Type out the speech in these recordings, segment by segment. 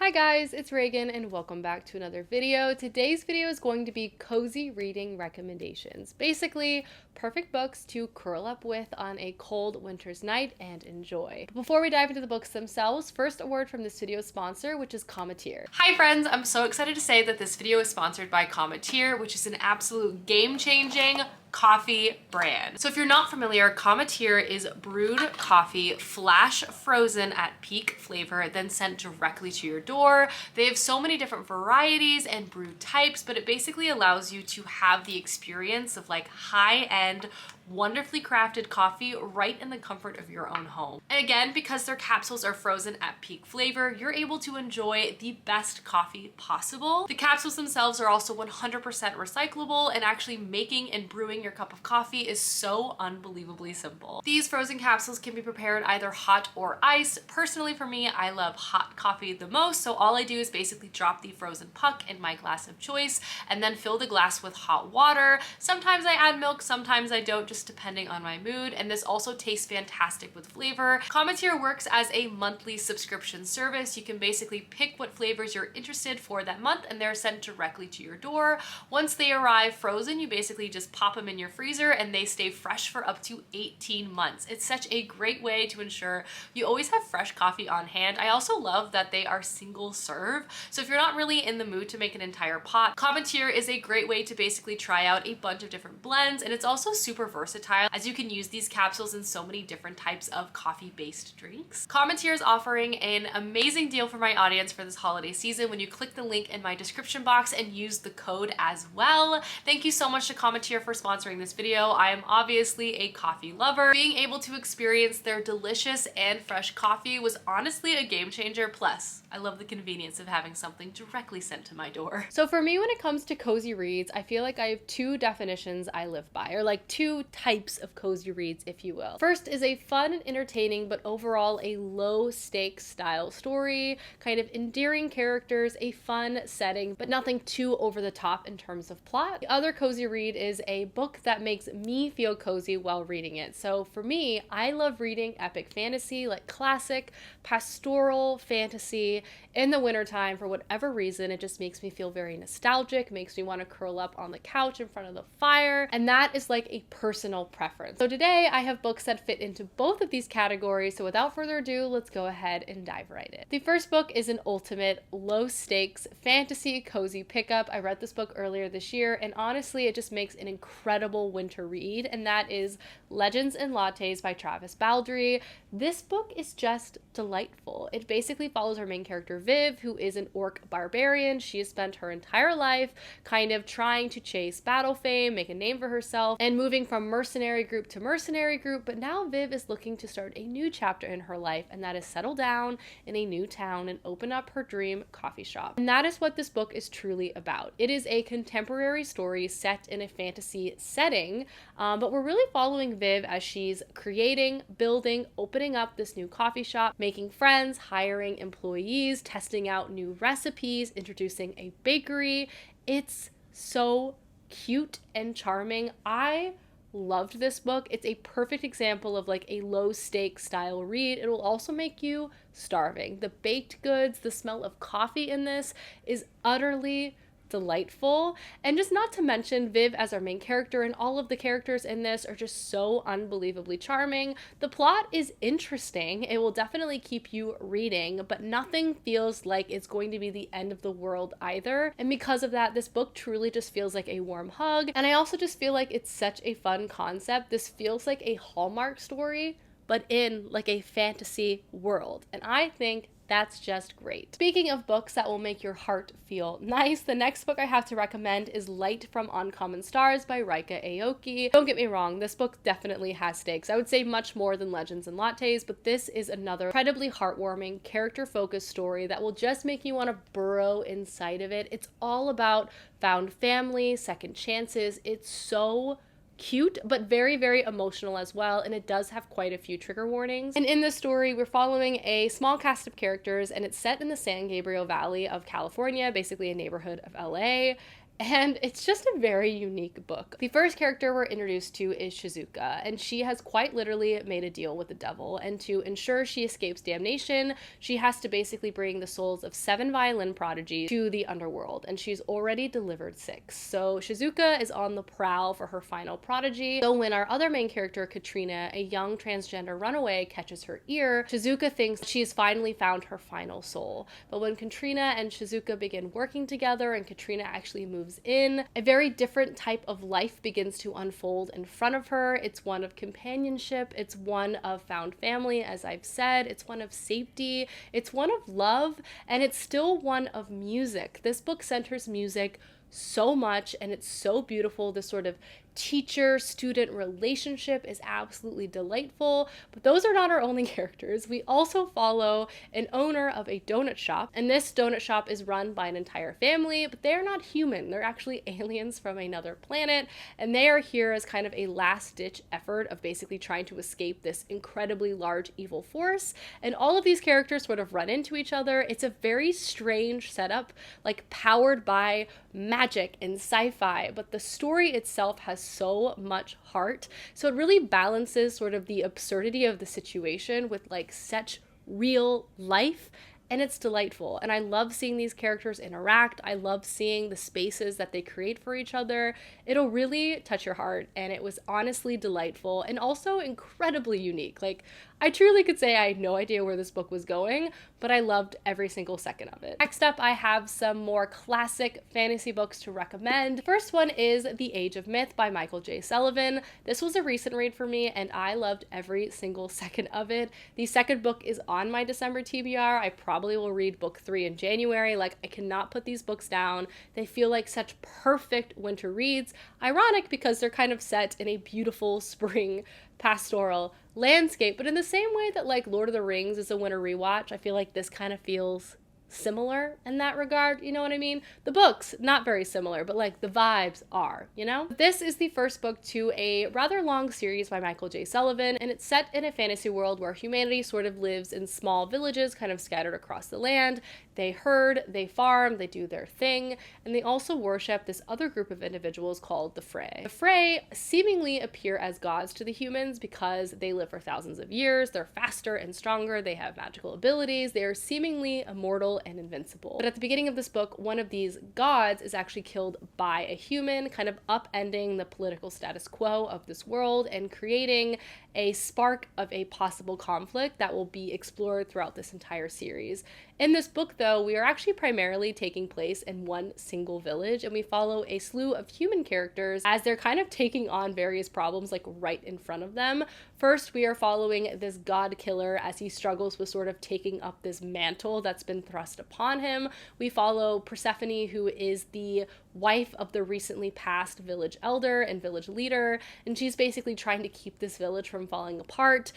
Hi guys, it's Reagan and welcome back to another video. Today's video is going to be cozy reading recommendations. Basically, perfect books to curl up with on a cold winter's night and enjoy. But before we dive into the books themselves, first a word from this video's sponsor, which is Cometeer. Hi friends, I'm so excited to say that this video is sponsored by Cometeer, which is an absolute game-changing coffee brand. So if you're not familiar, Cometeer is brewed coffee flash frozen at peak flavor, then sent directly to your door. They have so many different varieties and brew types, but it basically allows you to have the experience of like high-end, wonderfully crafted coffee right in the comfort of your own home. And again, because their capsules are frozen at peak flavor, you're able to enjoy the best coffee possible. The capsules themselves are also 100% recyclable, and actually making and brewing your cup of coffee is so unbelievably simple. These frozen capsules can be prepared either hot or iced. Personally for me, I love hot coffee the most, so all I do is basically drop the frozen puck in my glass of choice and then fill the glass with hot water. Sometimes I add milk, sometimes I don't, just depending on my mood, and this also tastes fantastic with flavor. Cometeer works as a monthly subscription service. You can basically pick what flavors you're interested for that month and they're sent directly to your door. Once they arrive frozen, you basically just pop them in your freezer and they stay fresh for up to 18 months. It's such a great way to ensure you always have fresh coffee on hand. I also love that they are single serve, so if you're not really in the mood to make an entire pot, Cometeer is a great way to basically try out a bunch of different blends, and it's also super versatile as you can use these capsules in so many different types of coffee-based drinks. Cometeer is offering an amazing deal for my audience for this holiday season when you click the link in my description box and use the code as well. Thank you so much to Cometeer for sponsoring this video. I am obviously a coffee lover. Being able to experience their delicious and fresh coffee was honestly a game changer. Plus, I love the convenience of having something directly sent to my door. So for me, when it comes to cozy reads, I feel like I have two definitions I live by, or like two types of cozy reads, if you will. First is a fun and entertaining, but overall a low stakes style story, kind of endearing characters, a fun setting, but nothing too over the top in terms of plot. The other cozy read is a book that makes me feel cozy while reading it. So for me, I love reading epic fantasy, like classic pastoral fantasy in the wintertime. For whatever reason, it just makes me feel very nostalgic, makes me want to curl up on the couch in front of the fire, and that is like a personal preference. So today I have books that fit into both of these categories, so without further ado, let's go ahead and dive right in. The first book is an ultimate low stakes fantasy cozy pickup. I read this book earlier this year, and honestly it just makes an incredible winter read, and that is Legends and Lattes by Travis Baldree. This book is just delightful. It basically follows our main character Viv, who is an orc barbarian. She has spent her entire life kind of trying to chase battle fame, make a name for herself, and moving from mercenary group to mercenary group, but now Viv is looking to start a new chapter in her life, and that is settle down in a new town and open up her dream coffee shop. And that is what this book is truly about. It is a contemporary story set in a fantasy setting, but we're really following Viv as she's creating, building, opening up this new coffee shop, making friends, hiring employees, testing out new recipes, introducing a bakery. It's so cute and charming. I loved this book. It's a perfect example of like a low stakes style read. It will also make you starving. The baked goods, the smell of coffee in this is utterly delightful, and just not to mention Viv as our main character, and all of the characters in this are just so unbelievably charming. The plot is interesting. It will definitely keep you reading, but nothing feels like it's going to be the end of the world either, and because of that, this book truly just feels like a warm hug. And I also just feel like it's such a fun concept. This feels like a Hallmark story, but in like a fantasy world, and I think that's just great. Speaking of books that will make your heart feel nice, the next book I have to recommend is Light from Uncommon Stars by Rika Aoki. Don't get me wrong, this book definitely has stakes. I would say much more than Legends and Lattes, but this is another incredibly heartwarming, character-focused story that will just make you want to burrow inside of it. It's all about found family, second chances. It's so cute, but very, very emotional as well, and it does have quite a few trigger warnings. And in this story, we're following a small cast of characters, and it's set in the San Gabriel Valley of California, basically a neighborhood of LA. And it's just a very unique book. The first character we're introduced to is Shizuka, and she has quite literally made a deal with the devil, and to ensure she escapes damnation, she has to basically bring the souls of 7 violin prodigies to the underworld, and she's already delivered 6. So Shizuka is on the prowl for her final prodigy. So when our other main character, Katrina, a young transgender runaway, catches her ear, Shizuka thinks she has finally found her final soul. But when Katrina and Shizuka begin working together and Katrina actually moves in, a very different type of life begins to unfold in front of her. It's one of companionship, it's one of found family, as I've said, it's one of safety, it's one of love, and it's still one of music. This book centers music so much, and it's so beautiful. This sort of teacher-student relationship is absolutely delightful, but those are not our only characters. We also follow an owner of a donut shop, and this donut shop is run by an entire family, but they're not human. They're actually aliens from another planet, and they are here as kind of a last-ditch effort of basically trying to escape this incredibly large evil force, and all of these characters sort of run into each other. It's a very strange setup, like powered by magic and sci-fi, but the story itself has so much heart. So it really balances sort of the absurdity of the situation with like such real life, and it's delightful. And I love seeing these characters interact. I love seeing the spaces that they create for each other. It'll really touch your heart, and it was honestly delightful and also incredibly unique. Like, I truly could say I had no idea where this book was going, but I loved every single second of it. Next up, I have some more classic fantasy books to recommend. The first one is The Age of Myth by Michael J. Sullivan. This was a recent read for me, and I loved every single second of it. The second book is on my December TBR. I probably will read book 3 in January. Like, I cannot put these books down. They feel like such perfect winter reads. Ironic because they're kind of set in a beautiful spring pastoral landscape, but in the same way that like Lord of the Rings is a winter rewatch, I feel like this kind of feels similar in that regard, you know what I mean? The books, not very similar, but like the vibes are, you know? This is the first book to a rather long series by Michael J. Sullivan, and it's set in a fantasy world where humanity sort of lives in small villages kind of scattered across the land. They herd, they farm, they do their thing, and they also worship this other group of individuals called the Frey. The Frey seemingly appear as gods to the humans because they live for thousands of years, they're faster and stronger, they have magical abilities, they are seemingly immortal and invincible. But at the beginning of this book, one of these gods is actually killed by a human, kind of upending the political status quo of this world and creating a spark of a possible conflict that will be explored throughout this entire series. In this book, though, we are actually primarily taking place in one single village, and we follow a slew of human characters as they're kind of taking on various problems like right in front of them. First, we are following this god killer as he struggles with sort of taking up this mantle that's been thrust upon him. We follow Persephone, who is the wife of the recently passed village elder and village leader, and she's basically trying to keep this village from falling apart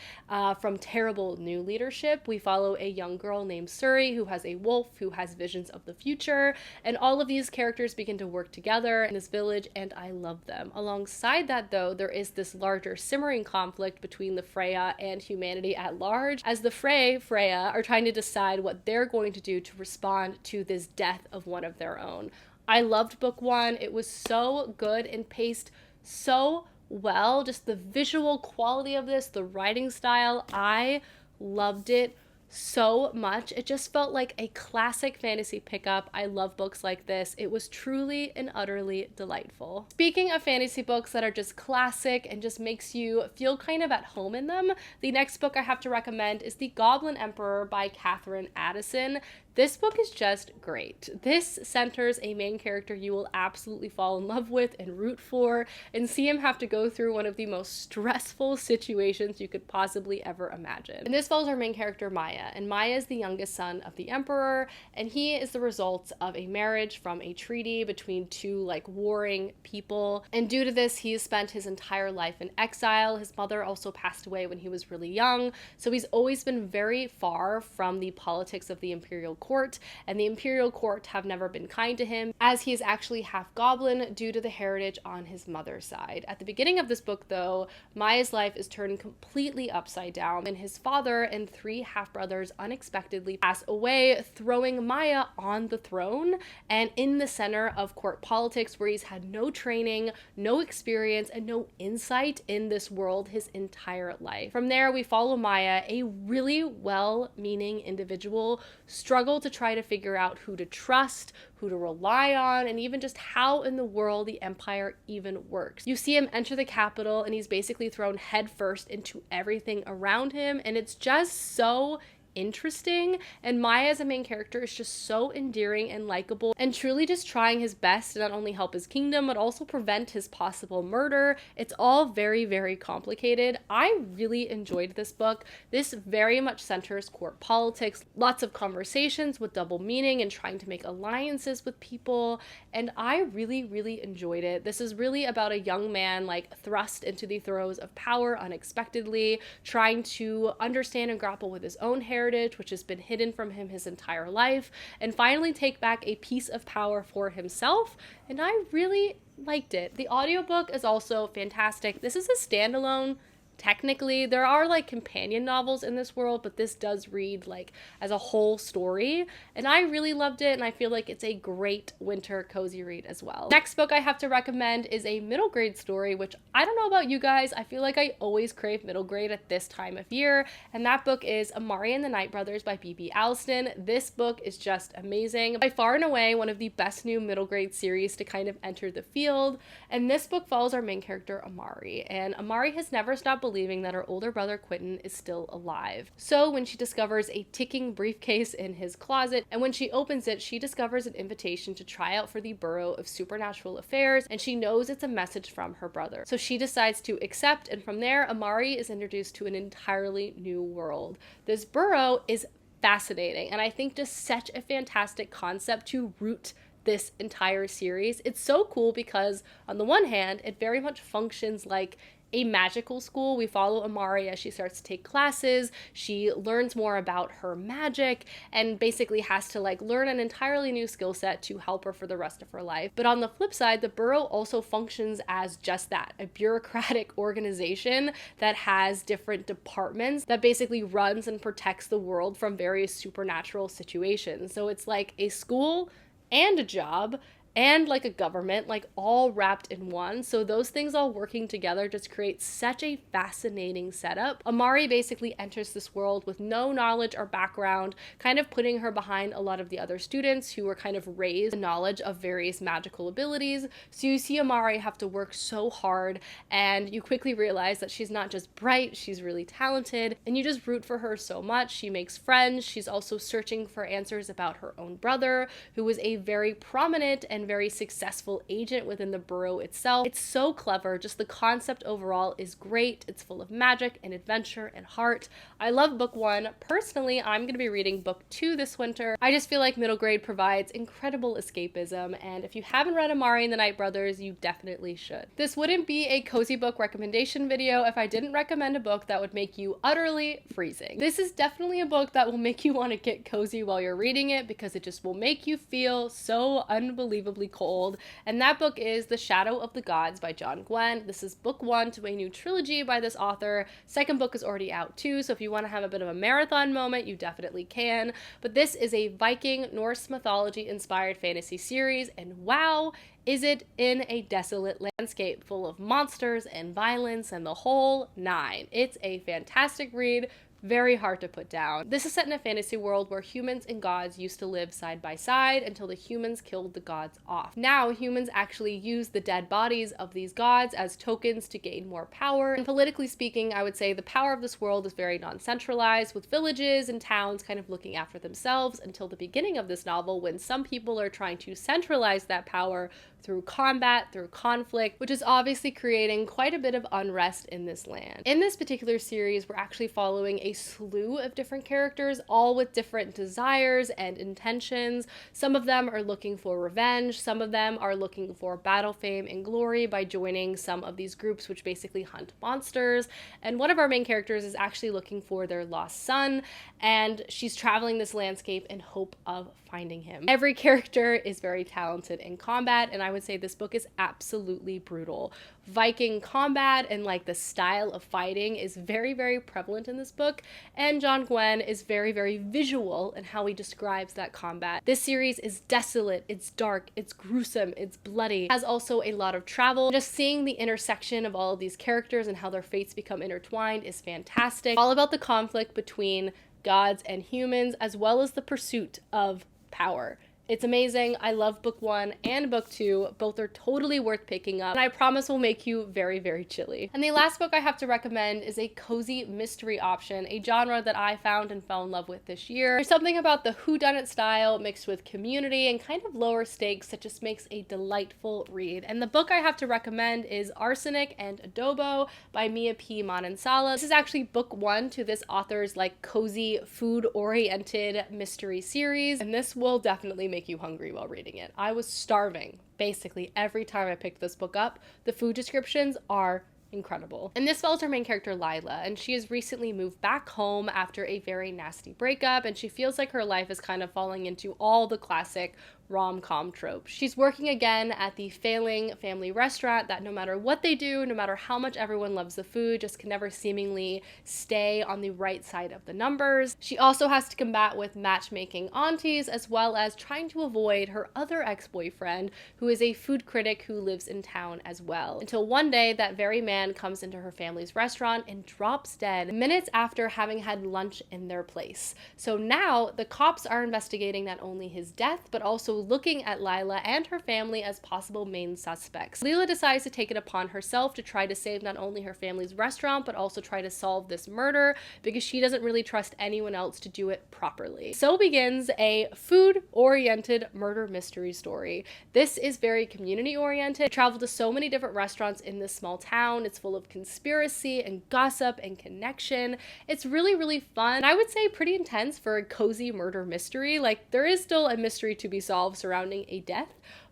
from terrible new leadership. We follow a young girl named Suri, who has a wolf who has visions of the future, and all of these characters begin to work together in this village, and I love them. Alongside that, though, there is this larger simmering conflict between the Freya and humanity at large, as the Freya are trying to decide what they're going to do to respond to this death of one of their own. I loved book 1. It was so good and paced so well. Just the visual quality of this, the writing style, I loved it so much. It just felt like a classic fantasy pickup. I love books like this. It was truly and utterly delightful. Speaking of fantasy books that are just classic and just makes you feel kind of at home in them, the next book I have to recommend is The Goblin Emperor by Katherine Addison. This book is just great. This centers a main character you will absolutely fall in love with and root for, and see him have to go through one of the most stressful situations you could possibly ever imagine. And this follows our main character, Maya, and Maya is the youngest son of the emperor, and he is the result of a marriage from a treaty between two like warring people. And due to this, he has spent his entire life in exile. His mother also passed away when he was really young, so he's always been very far from the politics of the imperial court, and the imperial court have never been kind to him, as he is actually half goblin due to the heritage on his mother's side. At the beginning of this book, though, Maya's life is turned completely upside down, and his father and 3 half-brothers unexpectedly pass away, throwing Maya on the throne and in the center of court politics, where he's had no training, no experience, and no insight in this world his entire life. From there, we follow Maya, a really well-meaning individual, struggle to try to figure out who to trust, who to rely on, and even just how in the world the empire even works. You see him enter the capital, and he's basically thrown headfirst into everything around him, and it's just so interesting, and Maya as a main character is just so endearing and likable, and truly just trying his best to not only help his kingdom but also prevent his possible murder. It's all very, very complicated. I really enjoyed this book. This very much centers court politics, lots of conversations with double meaning and trying to make alliances with people, and I really, really enjoyed it. This is really about a young man like thrust into the throes of power unexpectedly, trying to understand and grapple with his own heritage, which has been hidden from him his entire life, and finally take back a piece of power for himself, and I really liked it. The audiobook is also fantastic. This is a standalone. Technically, there are like companion novels in this world, but this does read like as a whole story, and I really loved it, and I feel like it's a great winter cozy read as well. Next book I have to recommend is a middle grade story, which I don't know about you guys, I feel like I always crave middle grade at this time of year, and that book is Amari and the Night Brothers by B.B. Alston. This book is just amazing. By far and away one of the best new middle grade series to kind of enter the field, and this book follows our main character Amari, and Amari has never stopped believing that her older brother Quentin is still alive. So when she discovers a ticking briefcase in his closet, and when she opens it, she discovers an invitation to try out for the Bureau of Supernatural Affairs, and she knows it's a message from her brother. So she decides to accept, and from there, Amari is introduced to an entirely new world. This bureau is fascinating, and I think just such a fantastic concept to root this entire series. It's so cool because on the one hand, it very much functions like a magical school. We follow Amari as she starts to take classes. She learns more about her magic and basically has to like learn an entirely new skill set to help her for the rest of her life. But on the flip side, the Bureau also functions as just that, a bureaucratic organization that has different departments that basically runs and protects the world from various supernatural situations. So it's like a school and a job and like a government, like all wrapped in one. So those things all working together just creates such a fascinating setup. Amari basically enters this world with no knowledge or background, kind of putting her behind a lot of the other students who were kind of raised with knowledge of various magical abilities. So you see Amari have to work so hard, and you quickly realize that she's not just bright, she's really talented, and you just root for her so much. She makes friends. She's also searching for answers about her own brother, who was a very prominent and very successful agent within the Bureau itself. It's so clever. Just the concept overall is great. It's full of magic and adventure and heart. I love book 1. Personally, I'm going to be reading book 2 this winter. I just feel like middle grade provides incredible escapism, and if you haven't read Amari and the Night Brothers, you definitely should. This wouldn't be a cozy book recommendation video if I didn't recommend a book that would make you utterly freezing. This is definitely a book that will make you want to get cozy while you're reading it, because it just will make you feel so unbelievably cold, and that book is The Shadow of the Gods by John Gwynne. This is book 1 to a new trilogy by this author. Second book is already out too, so if you want to have a bit of a marathon moment, you definitely can. But this is a Viking Norse mythology inspired fantasy series, and wow, is it in a desolate landscape full of monsters and violence and the whole nine. It's a fantastic read. Very hard to put down. This is set in a fantasy world where humans and gods used to live side by side until the humans killed the gods off. Now humans actually use the dead bodies of these gods as tokens to gain more power. And politically speaking, I would say the power of this world is very non-centralized, with villages and towns kind of looking after themselves until the beginning of this novel, when some people are trying to centralize that power through combat, through conflict, which is obviously creating quite a bit of unrest in this land. In this particular series, we're actually following a a slew of different characters, all with different desires and intentions. Some of them are looking for revenge, some of them are looking for battle fame and glory by joining some of these groups which basically hunt monsters, and one of our main characters is actually looking for their lost son, and she's traveling this landscape in hope of finding him. Every character is very talented in combat, and I would say this book is absolutely brutal. Viking combat and like the style of fighting is very, very prevalent in this book, and John Gwynne is very, very visual in how he describes that combat. This series is desolate, it's dark, it's gruesome, it's bloody, it has also a lot of travel. Just seeing the intersection of all of these characters and how their fates become intertwined is fantastic. All about the conflict between gods and humans, as well as the pursuit of power. It's amazing. I love book 1 and book 2. Both are totally worth picking up, and I promise will make you very, very chilly. And the last book I have to recommend is a cozy mystery option, a genre that I found and fell in love with this year. There's something about the whodunit style mixed with community and kind of lower stakes that just makes a delightful read. And the book I have to recommend is Arsenic and Adobo by Mia P. Manansala. This is actually book 1 to this author's like cozy food-oriented mystery series, and this will definitely make you hungry while reading it. I was starving basically every time I picked this book up. The food descriptions are incredible. And this follows our main character Lila, and she has recently moved back home after a very nasty breakup, and she feels like her life is kind of falling into all the classic rom-com tropes. She's working again at the failing family restaurant that no matter what they do, no matter how much everyone loves the food, just can never seemingly stay on the right side of the numbers. She also has to combat with matchmaking aunties, as well as trying to avoid her other ex-boyfriend, who is a food critic who lives in town as well. Until one day, that very man comes into her family's restaurant and drops dead minutes after having had lunch in their place. So now the cops are investigating not only his death, but also looking at Lila and her family as possible main suspects. Lila decides to take it upon herself to try to save not only her family's restaurant, but also try to solve this murder because she doesn't really trust anyone else to do it properly. So begins a food-oriented murder mystery story. This is very community-oriented. I travel to so many different restaurants in this small town. It's full of conspiracy and gossip and connection. It's really, really fun. I would say pretty intense for a cozy murder mystery. Like, there is still a mystery to be solved surrounding a death,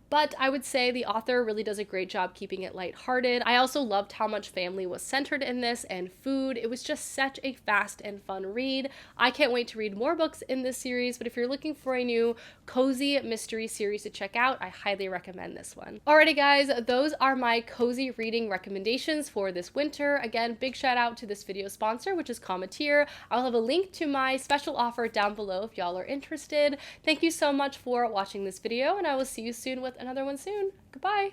but I would say the author really does a great job keeping it lighthearted. I also loved how much family was centered in this and food. It was just such a fast and fun read. I can't wait to read more books in this series, but if you're looking for a new cozy mystery series to check out, I highly recommend this one. Alrighty guys, those are my cozy reading recommendations for this winter. Again, big shout out to this video sponsor, which is Cometeer. I'll have a link to my special offer down below if y'all are interested. Thank you so much for watching this video, and I will see you soon with another one soon. Goodbye!